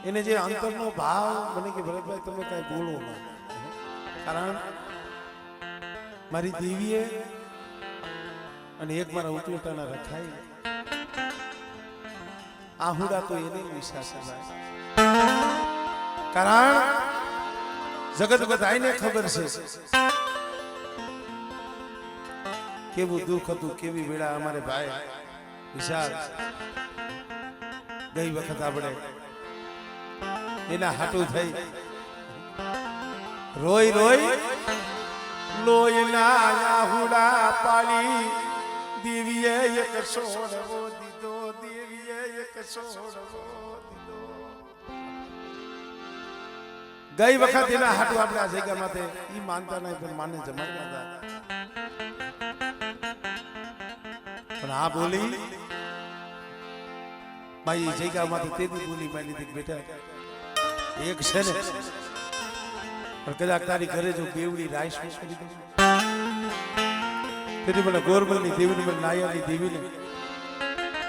એને જે અંતરનો ભાવ મને કે ભરતભાઈ તમે કઈ બોલો ના, કારણ મારી દેવીએ અને એક મારા ઉપલેટાના રખાય આહુડા તો એને વિશ્વાસ છે, કારણ જગત બધાને ખબર છે કેવું દુઃખ હતું, કેવી વેળા અમારે ભાઈ વિશાલ ગઈ વખત આપણે એના હાટું થઈ રોઈ રોઈ લોહીના આહુડા પાડી દેવીએ એક સોડવો દીધો, દેવીએ એક સોડવો દીધો. ગઈ વખત એના હાટું આપણે આ જગ્યા માટે ઈ માનતા નહીં પણ માને જમાડતા હતા, પણ આ બોલી ભાઈ જગ્યા માટે તેની બોલી માની હતી બેટા એક છે ને પણ કદાચ તારી ઘરે જો બેવડી રાઈસ કરી દઉં તેથી મને ગોરબલની દેવીને મને નાયાની દેવીને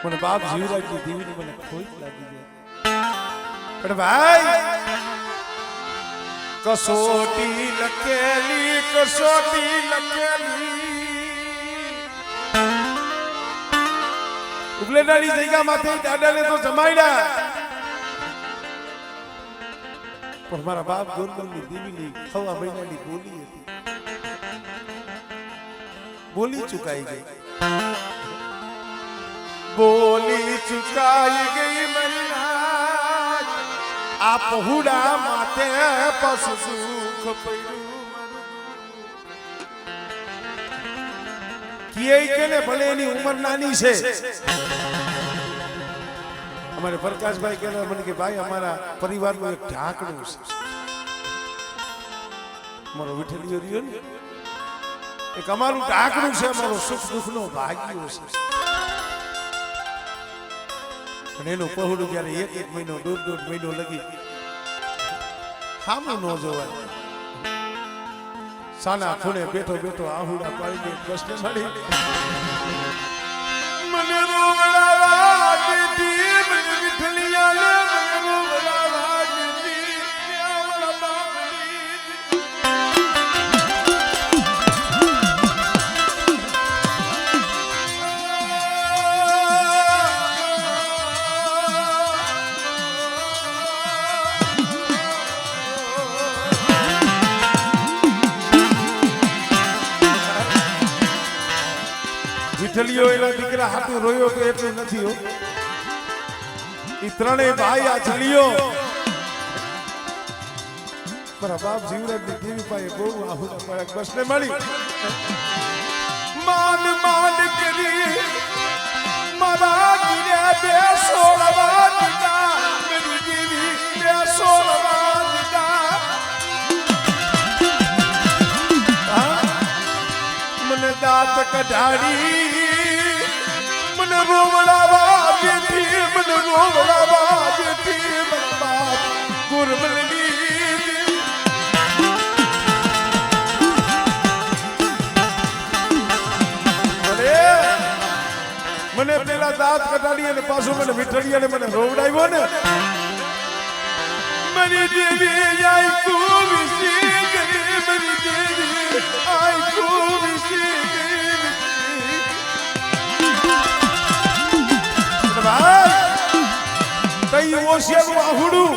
મને બાપ જીવરાજની દેવીને મને ખોટ લાગી જાય, પણ ભાઈ કસોટી લખેલી ઉપલેટાની જગ્યામાંથી દાદાને તો જમાડ્યા, પણ મારા બાપ ગોરબલની દેવીની ખવા મહિનાની બોલી હતી, બોલી ચુકાઈ ગઈ, બોલી ચુકાઈ ગઈ મહિના આ પહુડા માતે પશુ સુખ પડ્યું કિયે કે ને ભલે એની ઉંમર નાની છે. અમારે પ્રકાશભાઈ કહેતા મને કે ભાઈ અમારા પરિવારનું એક ઢાંકણું છે, મારો વિઠ્ઠલિયો રહ્યો ને એક અમારું ઢાંકણું છે, અમારો સુખ દુઃખનો ભાગ્યો છે, અને એનું પહોળું જયારે એક મહિનો દોઢ મહિનો લગી સામું ન જોવાય, સાના ખૂણે બેઠો બેઠો આહુડા પાડીને પ્રશ્ન મળી મને રોવડાવા દીધી, મને વિઠ્ઠલિયા મને રોવડાવા દીધી, આવલા બાપડી વિઠ્ઠલિયો એના દીકરા હાટું રોયો તો એટલું નથી હો, ઈ ત્રણેય ભાઈ આ છલિયો મારા બાપ જીવરાજની દેવી પાસે બહુ આહુડા પાડ્યા, બસને મળી માન માન કરી મારા ગીરે બે સોળવા દીધા, મેરી દેવી બે સોળવા દીધા, મને દાંત કઢાડી મને રોવડાવા દેતી, મને રોવડાવા દેતી, મને બાપ ગુરબલની મને પેલા દાંત કઢાડી અને પાછું મને વિઠ્ઠલિયાને મને રોવડાવ્યો ને મારી દેવી આઈ તું વિસી ગઈ, મારી દેવી આઈ તું વિસી ગઈ ભાઈ તઈ ઓશિયાનું આહુડું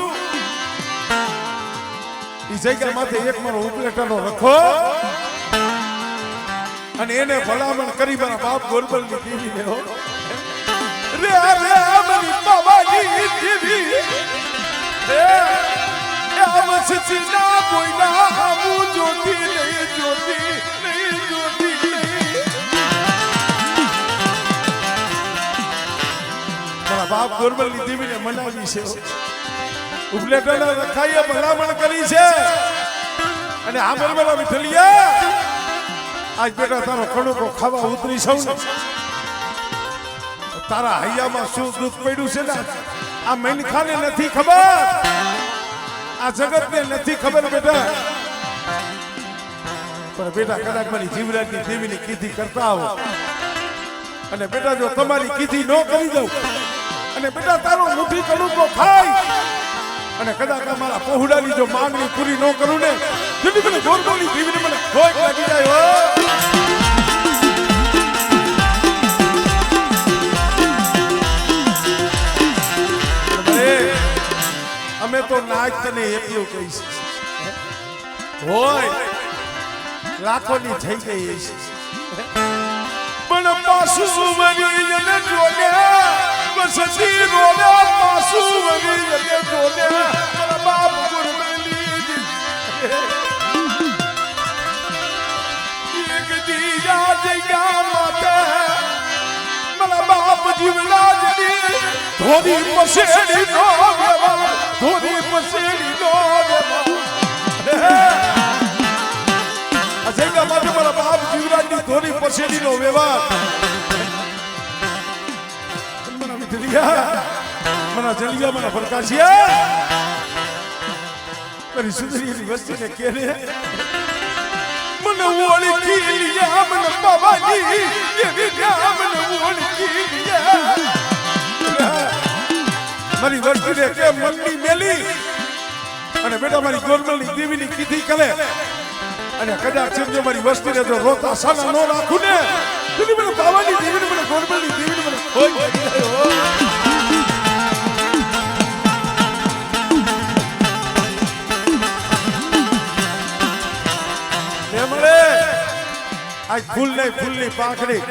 ઈ જગ્યા માથે એક મારો ઉપલેટાનો રખો અને એને ભલામણ કરી મારા બાપ ગોરબલની દેવીને હો રે રે મારી બાબાની દેવી રે આવસ ચીના બોયના આવું જોતી નહીં, જોતી નહીં, જોતી નહીં, મારા બાપ ગોરબલની દેવીને મનાવી છે, ઉપલેટાના રખાઈએ ભલામણ કરી છે, અને આ બરબરા વિઠ્ઠલિયા આજ બેટા તારો કણુકો ખાવા ઉતરી સૌ ને તારા હૈયામાં શું દુઃખ પડ્યું છે ને આ મનખાને નથી ખબર, આ જગતને નથી ખબર બેટા, પણ બેટા કદાચ મારી જીવરાજની દેવીની કીધી કરતા આવો અને બેટા જો તમારી કીધી ન કરી દઉં અને બેટા તારો મુઠ્ઠી કણુકો ખાય અને કદાચ મારા પહોળાની જો માંગણી પૂરી ન કરું ને તેથી મને ગોરબલની દેવીને મને કોઈ લાગી જાય હો. અમે તો નાચ તને એટલું કહીશ હોય લાખોની થઈ ગઈ છે પણ પાછું વળી જને જોને વસતી રોને પાછું વળી જને જોને મારા બાપ ગુરબલી એક દીયા જગ્યા માતે મારા બાપ જીવલા જડી ધોરી પસેડી નો વ્યવહાર ધોરી પસેડી નો વ્યવહાર અજયકા માટે મારા બાપ જીવરાજની ધોરી પસેડી નો વ્યવહાર મને વિધલિયા મને જલિયા મને પ્રકાશિયા મારી સુંદરીની વસ્તીને કેરે મને ઓળખી લિયા મને બાબાજી એવી લ્યા મને ઓળખી લિયા મારી વસ્તીને કે મનની મેલી અને બેટા મારી ગોરબલની દેવીની કીધી કરે અને કદાચ સમજો મારી વસ્તીને જો રોતા સાના નો રાખું ને તો મને બાવાની દેવીને મને ગોરબલની દેવીને મને કોઈ આજ ફૂલની પાંખડી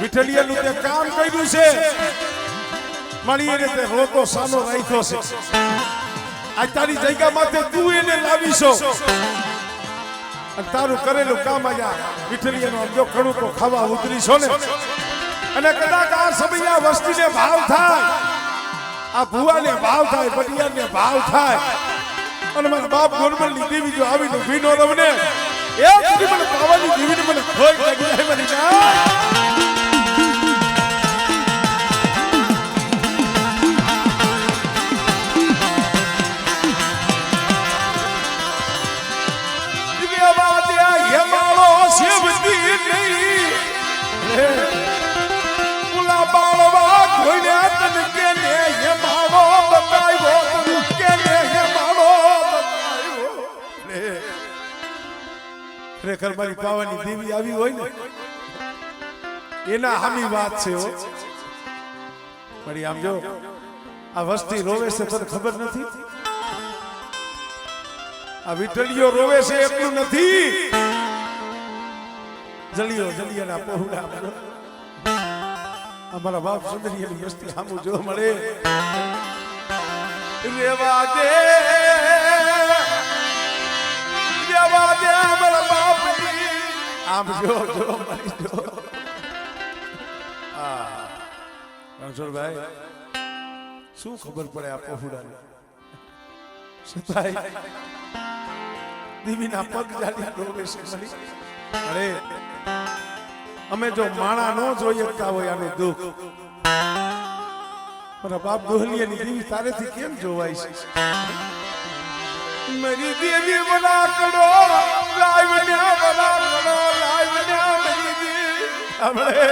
વિઠલિયાનું તે કામ કર્યું છે મારી એને તે રોતો સાનો રાખ્યો છે આજ તારી જગ્યામાં તે તું એને લાવીશો અને તારું કરેલું કામ આયા વિઠલિયાનો જો ખડું તો ખાવા ઉતરીશો ને અને કદાચ આ સમય વસ્તીને ભાવ થાય આ ભુવાને ભાવ થાય બટિયાને ભાવ થાય અને મારા બાપ ગોરબલની દેવી જો આવીને ભીનો રવને એ સુધી મને પાવાની દેવીને મને ખોઈ લાગી જાય મારી ના ખરેખર મારી પાવાની દેવી આવી હોય ને એના હામી વાત છે હો મારી આમ જો આ વસ્તી રોવે છે તને ખબર નથી આ વિઠલિયો રોવે છે એટલું નથી જલિયાના પહોળા અમારા બાપ સુંદરીની વસ્તી હામું જો મળે રેવા દે અમારા બાપની આમ જો મારી જો રણછોડભાઈ શું ખબર પડે આ પહોળાને સતાય દેવીના પગ જાડી ડોબે છે મળી અરે અમે જો માણા નો જોઈ શકતા હોય આનું દુઃખ મારા બાપ દોહલિયાની દેવી તારેથી કેમ જોવાય છે मेरी देवी बना करो लाइवन्या बना करो लाइवन्या मेरी देवी हमरे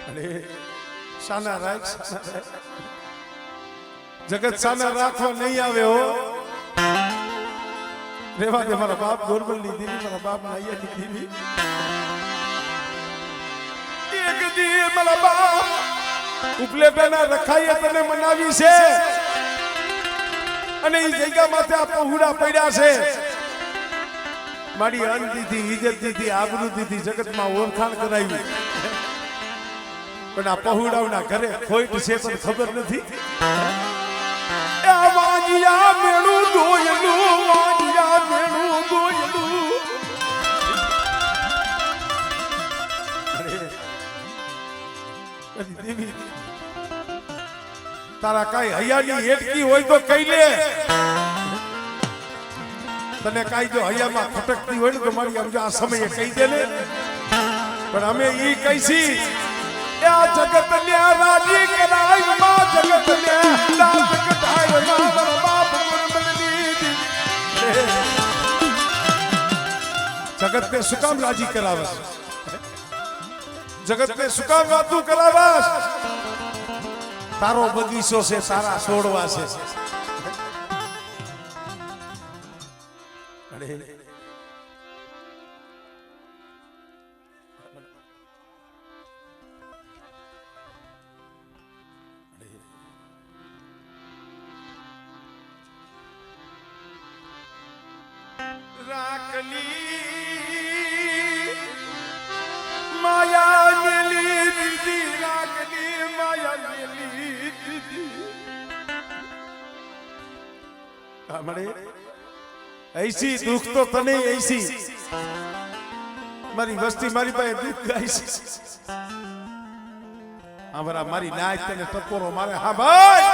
अरे साना राख जगत साना રાખવા નહીં આવે હો રેવા દે મારા બાપ ગોરબલની દેવી મારા બાપ નાઈયાની દેવી એક દી મારા બાપ ઉપલેટાના રખાઈએ તને મનાવી છે અને એ જગ્યામાં આ પહોળા પડ્યા છે મારી અન્ન દીધી ઇજ્જત દીધી આબરૂ દીધી જગતમાં ઓળખાણ કરાવી પણ આ પહોળાઓના ઘરે ખોટ છે પણ ખબર નથી આ વાંજિયા મેળું દોયલું વાંજિયા મેળું દોયલું દેવી તારા કઈ હૈયાની એટકી હોય તો કહી લે તને કઈ જો હૈયામાં ખટકતી હોય ને તો મારી આમ આ સમયે કહી દે ને પણ અમે ઈ કહીશી આ જગત ને રાજી કરાય માં જગત ને રાજ કરાય માં મારા બાપ ગુરબલની જગત ને શું કામ રાજી કરાવે જગત ને શું કામ વાતું કરાવસ તારો બગીચો છે, તારા છોડવા છે. રાખલી માયા મેલી દીદી, રાખલી માયા મેલી દીદી. હમણે ऐसी दुख तो तने ऐसी मारी वस्ती मारी પાસે દુઃખ ગાય છે. અમારા મારી નાય તને ટકોરો મારે. હા ભાઈ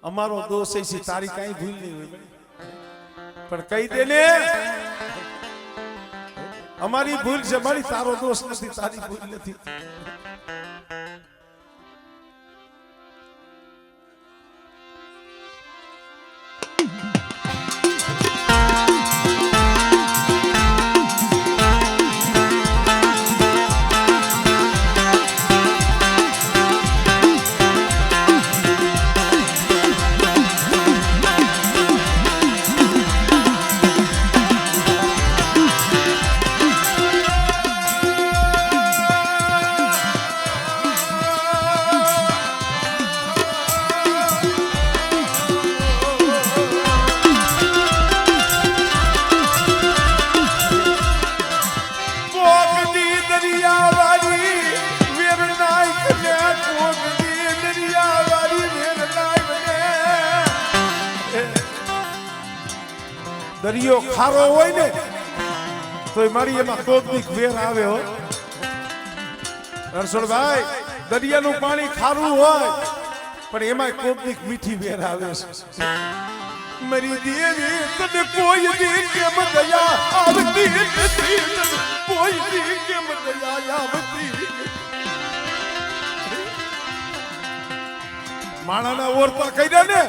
અમારો દોષ છે, તારી કઈ ભૂલ નહીં હોય પણ કહી દે ને અમારી ભૂલ છે, મારી તારો દોષ નથી, તારી ભૂલ નથી. દરિયો ખારો હોય ને તો મારી એમાં કોકની વેર આવે હો રણછોડભાઈ. દરિયાનું પાણી ખારું હોય પણ એમાં કોકની મીઠી વેર આવે છે. મારી દેવી તને કોઈ દી કેમ દયા આવતી નથી, કોઈ દી કેમ દયા આવતી. માણાના ઓરતા કર્યા ને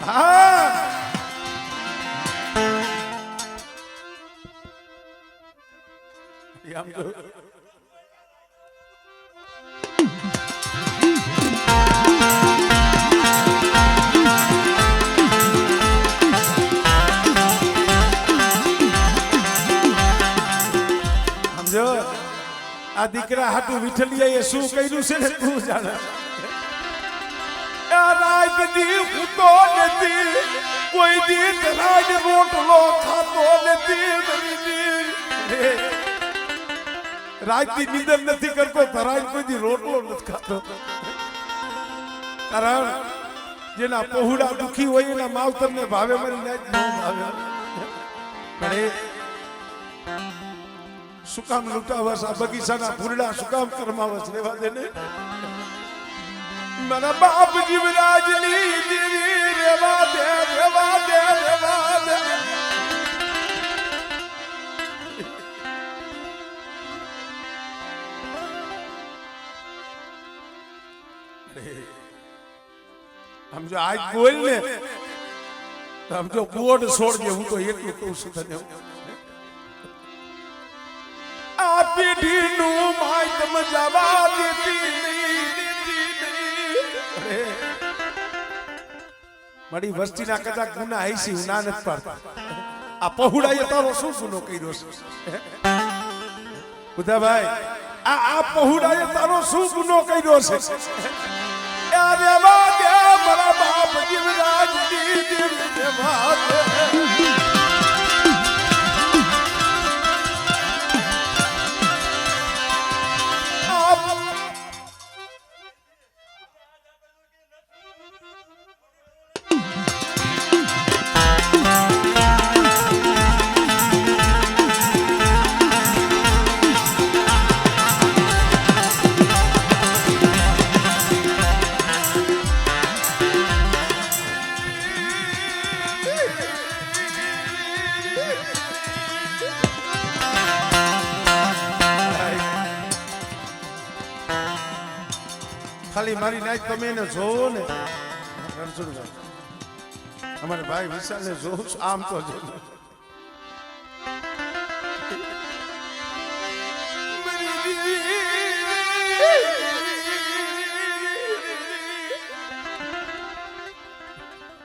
હા સમજો આ દીકરા હાટુ વિઠલિયાએ શું કર્યું છે ને તું જાણે. રાજ દી ઉતો નથી, કોઈ દી રાજ રોટલો ખાતો નથી. રાજ ની નિંદર નથી કરતો, ધરાજ કોઈ દી રોટલો નથી ખાતો. કારણ જેના પહોળા દુખી હોય એના માવતર ને ભાવે મારી નાચ ન ભાવે. પણ શું કામ લૂંટાવસ આ બગીચાના ફૂલડા શું કામ કરમાવસ? રેવા દે ને મારા બાપ જીવરાજ ની દેવી રેવા દે, રેવા દે, રેવા દે. સમજો આજ બોલ ને સમજો બોર્ડ છોડજે. હું તો એટલું કહું છું તને, આ પેઢી નું માતમ જવા દેતી નહીં. મારી વસ્તીના કદાચ ગુના હૈસી હું ના નથી પાડતા. આ પહોળાએ તારો શું ગુનો કર્યો છે બુધાભાઈ? આ પહોળાએ તારો શું ગુનો કર્યો છે? અરે વાગે મારા બાપ જીવરાજ દી દેવ વાગે. ખાલી મારી નાચ તમે એને જોવો ને રણછોડભાઈ અમારે ભાઈ વિશાલને જોઉં આમ તો જોઉં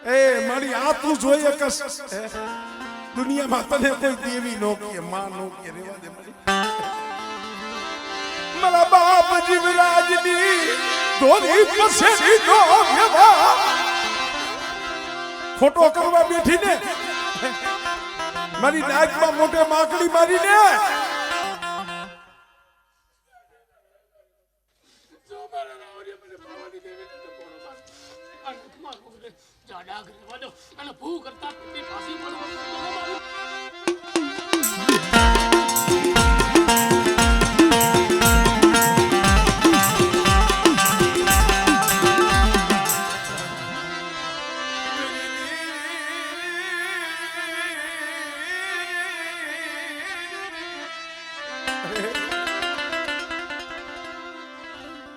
એ મારી આ તું જોઈએ કસ દુનિયામાં તને કોઈ દેવી નો કે માં નો કે રેવા દે મારા બાપ જીવરાજની દોરી પસેડી નો વ્યવા ફોટો કરવા બેઠી ને મારી નાકમાં મોટે માકડી મારીને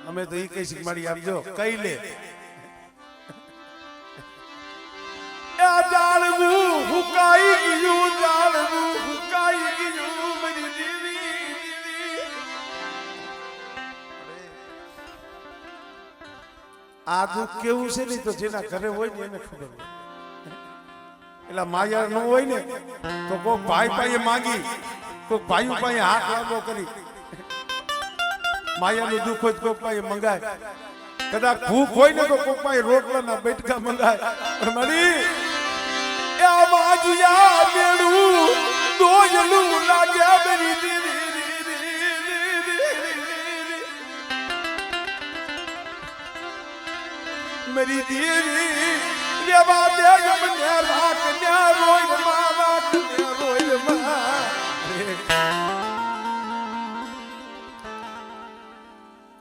અમે તો ઈ કઈ મારી આપજો કઈ લે જાળવું હુકાઈ ગયું જાળવું હુકાઈ ગયું મારી દેવી આ દુઃખ કેવું છે ને તો જેના ઘરે હોય ને એને ખબર હોય એટલે માયા ન હોય ને તો કોઈ ભાઈ પાસે માંગી કોઈ ભાઈ પાસે હાથ લાંબો કરી માયાનું દુઃખ હોય કોઈ પાસે મંગાય કદાચ ભૂખ હોય ને તો કોઈ પાસે રોટલાના બેટકા મંગાય મારી માજિયા બેડું દોયલું લાગ્યા મેરી દેવી મેરી દેવી રેવા દે મને રાખ ને રોય માં રાખ ને રોય માં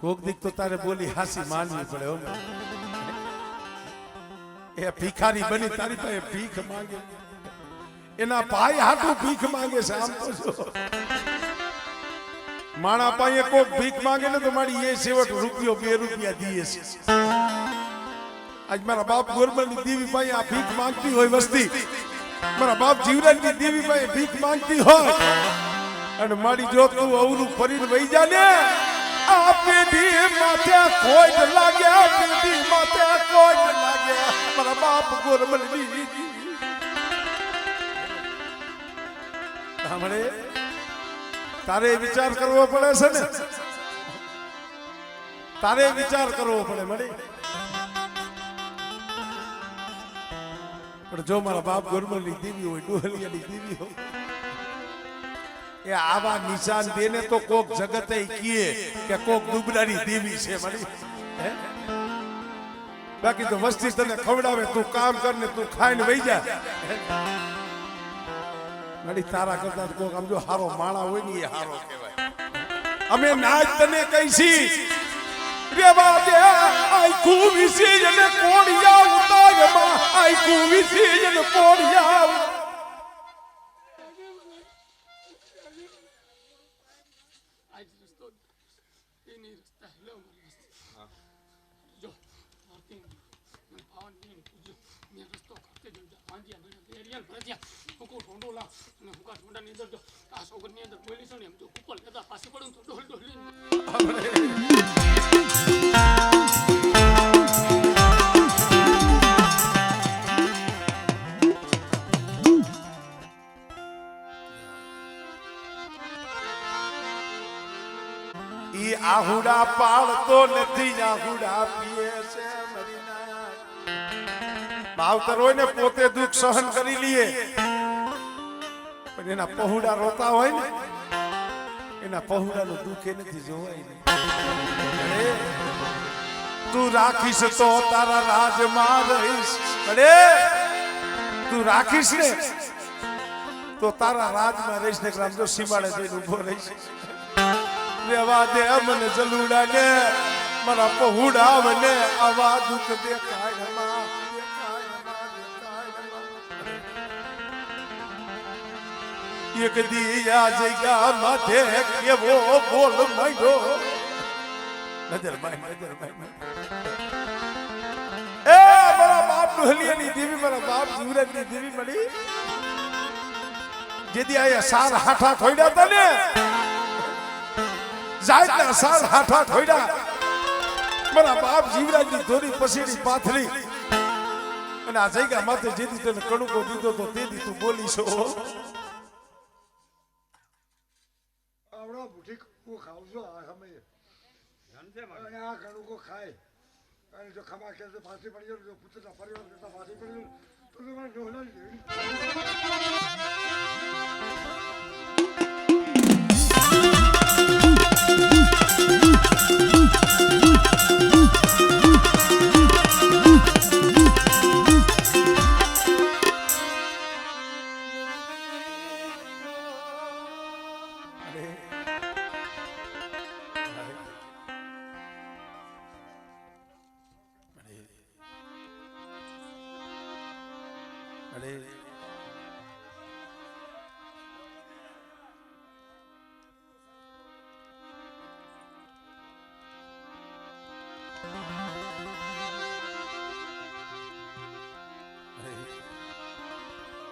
કોક દીક તો તારે બોલી હાસી માનવી પડે હો એ ભિખારી બની તારી પાસે ભીખ માંગે એના ભાઈ હાટું ભીખ માંગે છે આમ તો જો માણા પાસે કોક ભીખ માંગે ને તો મારી એ સેવટ રૂપિયો 2 રૂપિયા દીએ છે આજ મારા બાપ ગોરબલની દેવી પાસે આ ભીખ માંગતી હોય વસ્તી મારા બાપ જીવરાજની દેવી પાસે ભીખ માંગતી હોય અને મારી જો તું અવરું ફરીને વહી જા ને આ પેઢી માથે કોઈ લાગ્યા પેઢી માથે કોઈ લાગ્યા મારા બાપ ગોરબલની સાંભળે તારે વિચાર કરવો પડે છે ને તારે વિચાર કરવો પડે મળે પણ જો મારા બાપ ગોરબલની દેવી હોય ડોહલિયાની દેવી હોય એ આવા નિશાન દેને તો કોક જગતે કીએ કે કોક દુબળાની દેવી છે મારી બાકી તો વસ્તી તને ખવડાવે તું કામ કરને તું ખાઈને વહી જા મારી તારા કરતા કોક આમ જો હારો માણા હોય ને એ હારો કહેવાય અમે નાચ તને કહીશી રેવા દે આઈ કુવિસી જને કોડિયા ઉતારમાં આઈ કુવિસી જને કોડિયા આહુડા પાળતો નથી આહુડા પીએ છે મરીના માવતર હોય ને પોતે દુઃખ સહન કરી લીએ પણ એના પહોડા રોતા હોય ને એના પહોડાનું દુઃખ એ નથી જોવાય તું રાખીશ તો તારા રાજમાં રહીશ અરે તું રાખીશ ને તો તારા રાજમાં રહીશ ને ગ્રામ જો સીમાડે જઈને ઉભો રહીશ રેવા દે મને જલુડા ને મારા પહોડા મને આવા દુઃખ દેખાય એક દિયા જગ્યા માથે કેવો બોલ માંડ્યો નજર ભાઈ ડોલિયાની દેવી મારા બાપ જીવરાજની દેવી મળી જેદી આયા સાર હાઠા ખોડ્યા હતા ને જાયના સાર હાઠા ખોડ્યા મારા બાપ જીવરાજની ધોરી પસીડી પાથરી અને આ જગ્યા માથે જેદી તને કણુકો દીધો તો તેદી તું બોલી છો આવડા બુઠી કો ખાવજો આ સમય અને આ કણુકો ખાય અને જો ખમા કે તો ફાંસી પડી ગયો જો પુત્રના પરિવાર કરતા ફાંસી પડી ગયો તો મને ડોહલા લેવી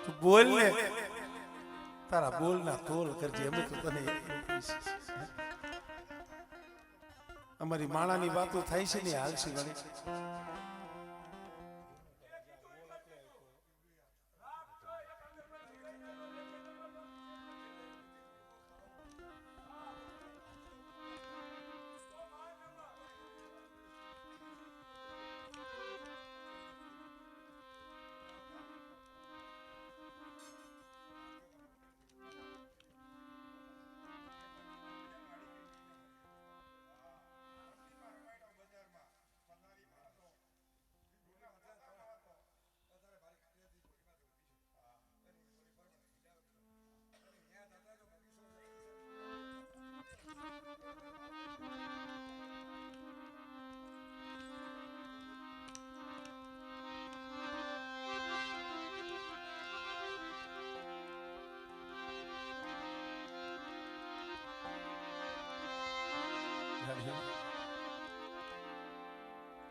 તું બોલ ને તારા બોલ ના તોલ કરજે અમે તો તને અમારી માણાની વાતો થાય છે ને હાલસી વાળી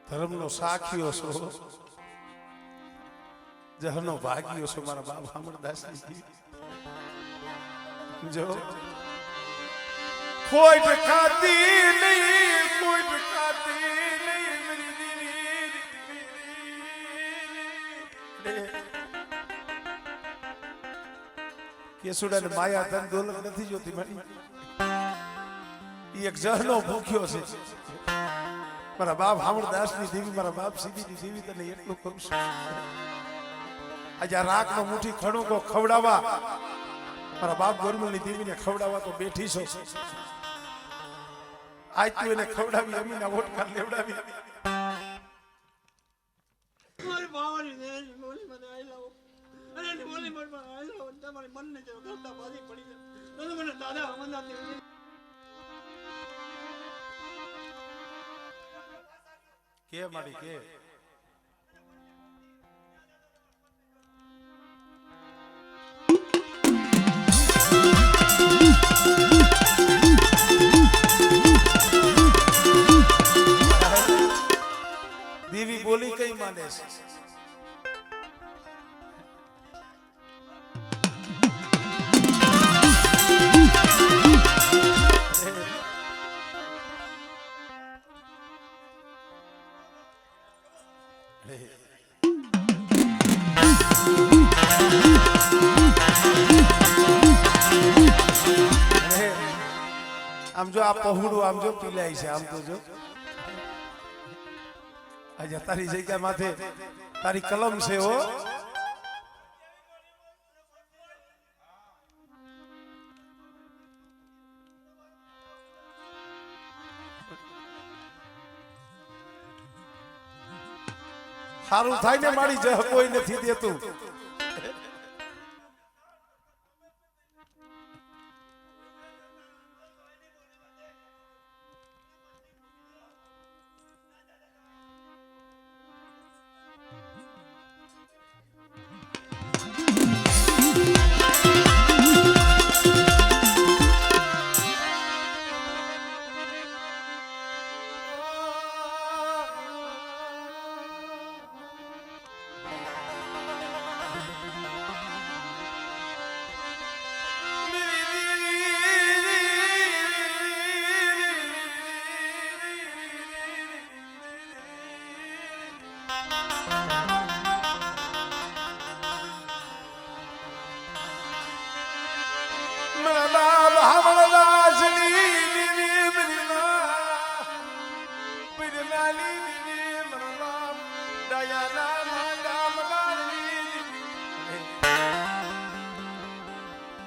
ધર્મનો સાખીઓ છો જહનો ભાગ્યો છો મારા બાપ અમરદાસજી જો કોઈ ટકાતી નહીં કોઈ ટકાતી નહીં મેરી દીવી કેસુડાને માયા ધન દોલત નથી જોતી મારી એક જહનો ભૂખ્યો છે મારા બાપ અમરદાસની દેવી મારા બાપ સીધીની દેવી તને એટલું કરું છું આજે રાખનો મુઠ્ઠી ખણુકો ખવડાવવા મારા બાપ ગોરમલની દેવીને ખવડાવવા તો બેઠી છો આજ તું એને ખવડાવી અમીના વોટકા લેવડાવી મારી બાવાની ને બોલી મને આઈ લાવો અને બોલી મને આઈ લાવો તમારી મનને જો કરતા બાજી પડી જાય તો મને દાદા અમરનાથ કે મારી કે દેવી બોલી કઈ માને છે આમ જો આ પહોળું આમ જો પીલાય છે આમ તો જો આજે તારી જગ્યા માથે તારી કલમ છે હો સારું થાય ને મારી જહ કોઈ નથી દેતું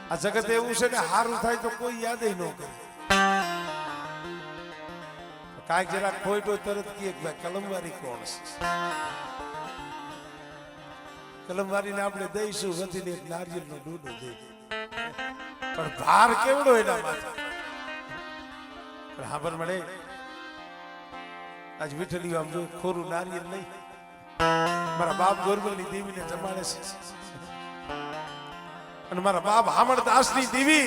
આ જગત એવું છે ને હારું થાય તો કોઈ યાદ ન કરે કાંઈક જરા ખોટ હોય તરત કે ભાઈ કલમવારી કોણ છે કલમવારીને આપણે દઈશું વધીને એક નારિયેળનો ડૂડો દઈ પણ ભાર કેવડો એના માથે પણ હા પણ મળે આજ વિઠ્ઠલી આમ જો ખોરું નારિયેળ નહીં મારા બાપ ગોરબલની દેવીને જમાડે છે અને મારા બાપ હામણદાસની દેવી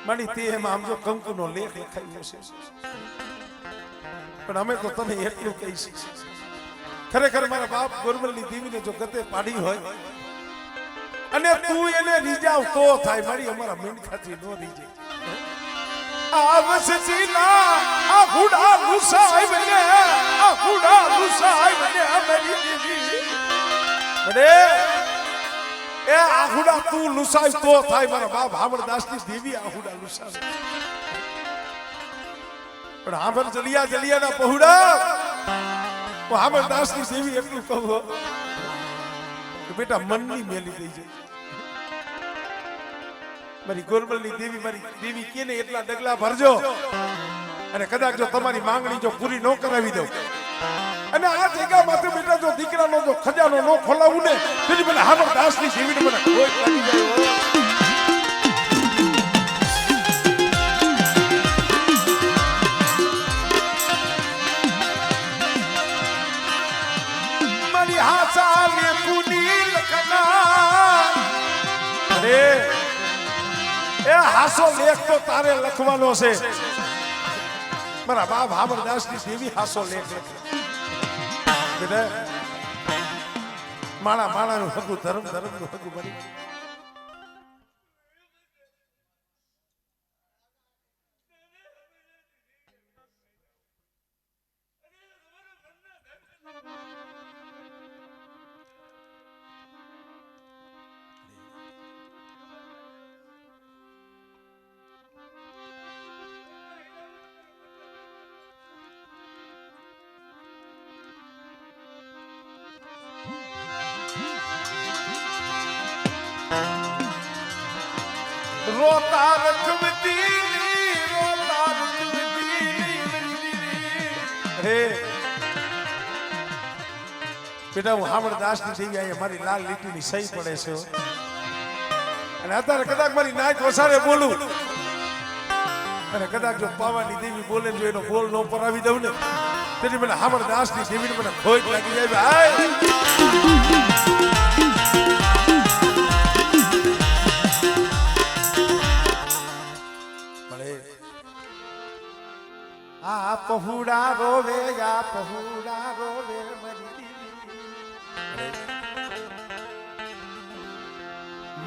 મારી તે એમાં આમ જો કંકુનો લેખ લખાયો છે પણ અમે તો તને એટલું કહીશું ખરેખર મારા બાપ ગોરબલની દેવીને જો ગતે પાડી હોય અને તું એને રીજાવ તો થાય મારી અમારા મીંડખાથી નો રીજે આવસજીના આ હુડા લુસાઈ બને આ હુડા લુસાઈ બને અમારી દેવી અરે એ આહુડા તું લુસાઈ તો થાય મારા બાપ હામણદાસની દેવી આહુડા લુસાઈ પણ હામર જલિયાના પહોડા તો હામણદાસની દેવી એટલું કહું કે બેટા મનની મેલી દઈ જાય મારી ગોરબલની દેવી મારી દેવી કેને એટલા ડગલા ભરજો અને કદાચ જો તમારી માંગણી જો પૂરી ન કરાવી દઉં અને આ જગ્યા માથે બેટા જો દીકરાનો જો ખજાનો ન ખોલાવું ને તેની મને હામણદાસની દેવીને મને કોઈ લાગી જાય મારી હાસાને કુની લખના અરે એ હાસો લેખ તો તારે લખવાનો છે મારા બાપ હામણદાસની દેવી હાસો લેખ લખે બેટા માણાનું હગું ધર્મનું હગું બની રોતા રખમતી હે બેટા હું હામણદાસની દેવી અહીંયા મારી લાલ લીટીની સહી પડે છે અને અત્યારે કદાચ મારી નાચ વસારે બોલું અને કદાચ જો પાવાની દેવી બોલે જો એનો બોલ નો પરાવી દઉં ને તેથી મને હામણદાસની દેવીને મને ખોટ લાગી જાય ભાઈ આ પહુડા રોવે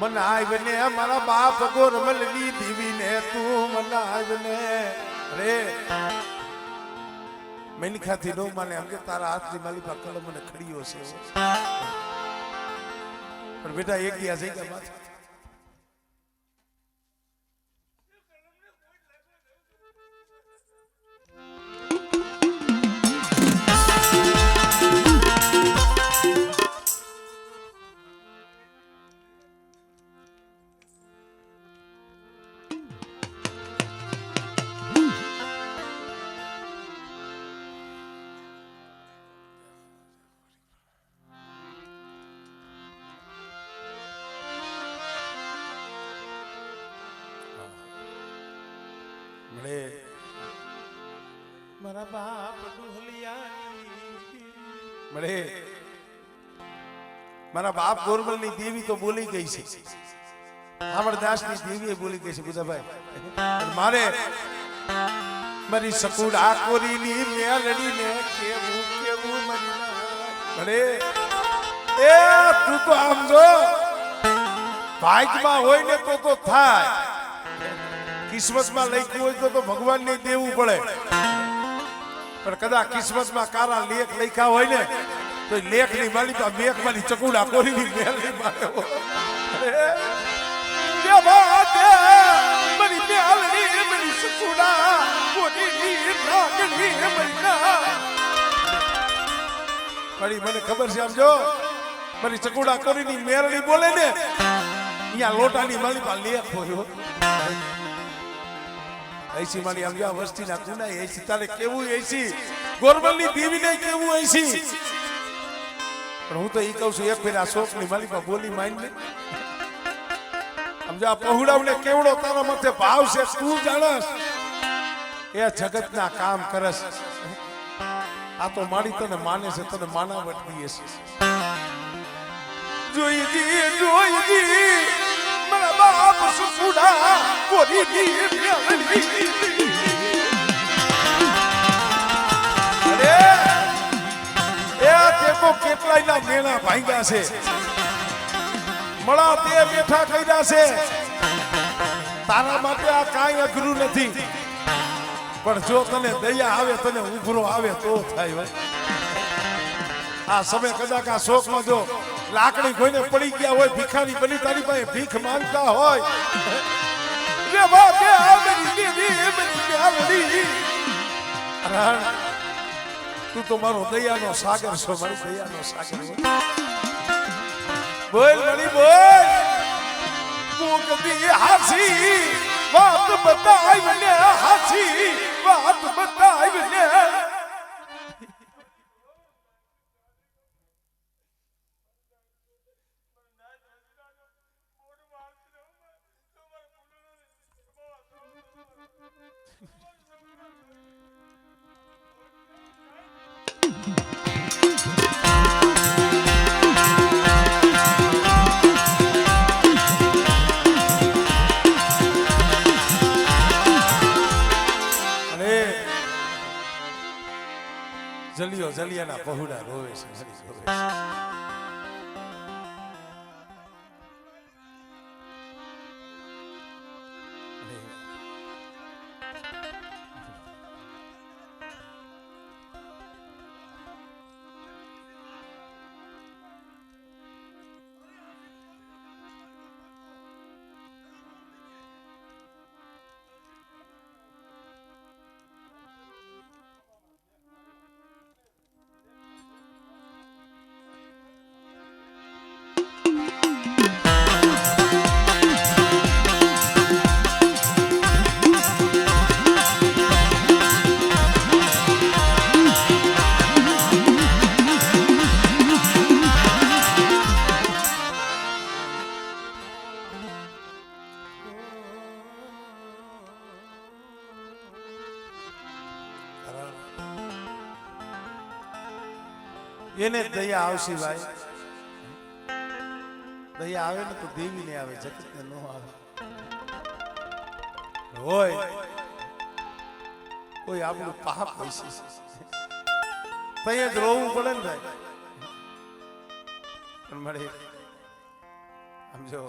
મનાવને મારા બાપ ગોરમલની દેવીને તું મનાવને રે મેનખાથી નો માને એમ કે તારા હાથની માલી પર કલમ મને ખડીયો છે પણ બેટા એક દિયા જઈ ગયા માથે મારા બાપ મળે મારા બાપ ગોરબલની દેવી તો બોલી ગઈ છે હામણદાસની દેવી બોલી ગઈ છે બુધાભાઈ મારે મારી સકુડા કોરીની મેલડીને કેવું મળે એ તું તો આમ જો ભાગ્યમાં હોય ને તો થાય કિસ્મતમાં લખ્યું હોય તો ભગવાનને દેવું પડે પણ કદાચ કિસ્મતમાં કારા લેખ લખ્યા હોય ને તો લેખની માલી તો મેઘ માલી ચકુડા કોરીની મેલની મારે મારી મેલની મારી ચકુડા કોરીની નાગની મારી મને ખબર છે આમ જો મારી ચકુડા કોરીની મેલની બોલે ને અહીંયા લોટાની માલી માં લેખ હોય એસી મારી આમ જ્યાં વસ્તીના કુના એસી તારે કેવું એસી ગોરબલની દેવીને કેવું એસી પણ હું તો ઈ કહું છું એક ફેર આ શોકની માલિકા બોલી માઈને સમજા પહોળાવને કેવડો તારા માથે ભાવ છે તું જાણસ એ જગતના કામ કરસ આ તો મારી તને માને છે તને માનાવટ દીએ છે જોઈ દી મારા બાપ સુડા કોરી દી અરે એ દેખો કેટલાયના મેળા ભાંગ્યા છે મળા તે બેઠા કર્યા છે તારા માટે આ કાંઈ અઘરું નથી પણ જો તને દયા આવે તને ઉભરો આવે તો થાય ભાઈ આ સમય કદાચ આ શોકમાં જો લાકડી કોઈને પડી ગયા હોય ભિખારી બની તારી પાસે ભીખ માંગતા હોય રે બાપે આમરી દેવી એમની મ્યાલડી રણ તું તો મારો દયાનો સાગર છો મારી દયાનો સાગર બોલ મણી બોલ કદી હાસી વાત બતાઈ મને હાસી વાત બતાઈ મને જલિયાના પહોળા રોવે છે એને દયા આવશે ભાઈ દયા આવે ને તો દેવી ને આવે જગત ને નો આવે હોય કોઈ આપણું પાપ હોય છે તઈ જ રોવું પડે ને ભાઈ પણ મળે સમજો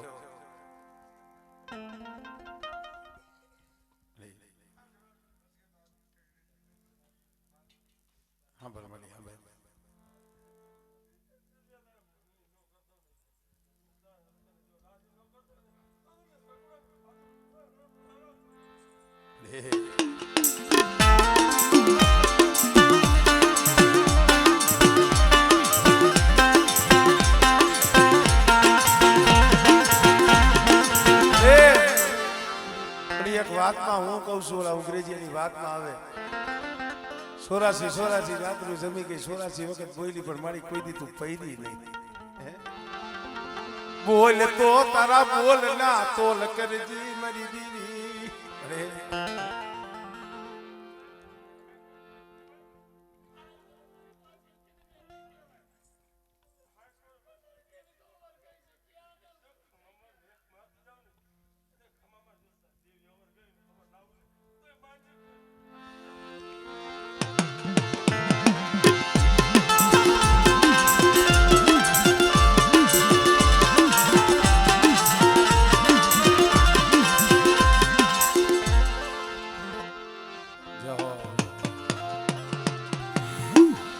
હા બરાબર વાતમાં હું કહું છું ઓલા અંગ્રેજીની વાતમાં આવે 84 રાત્રું જમી ગઈ 84 વખત બોલી પણ મારી કોઈ દી તું પૈદી નહીં બોલ તો તારા બોલ ના તોલ કરજી મારી દીવી અરે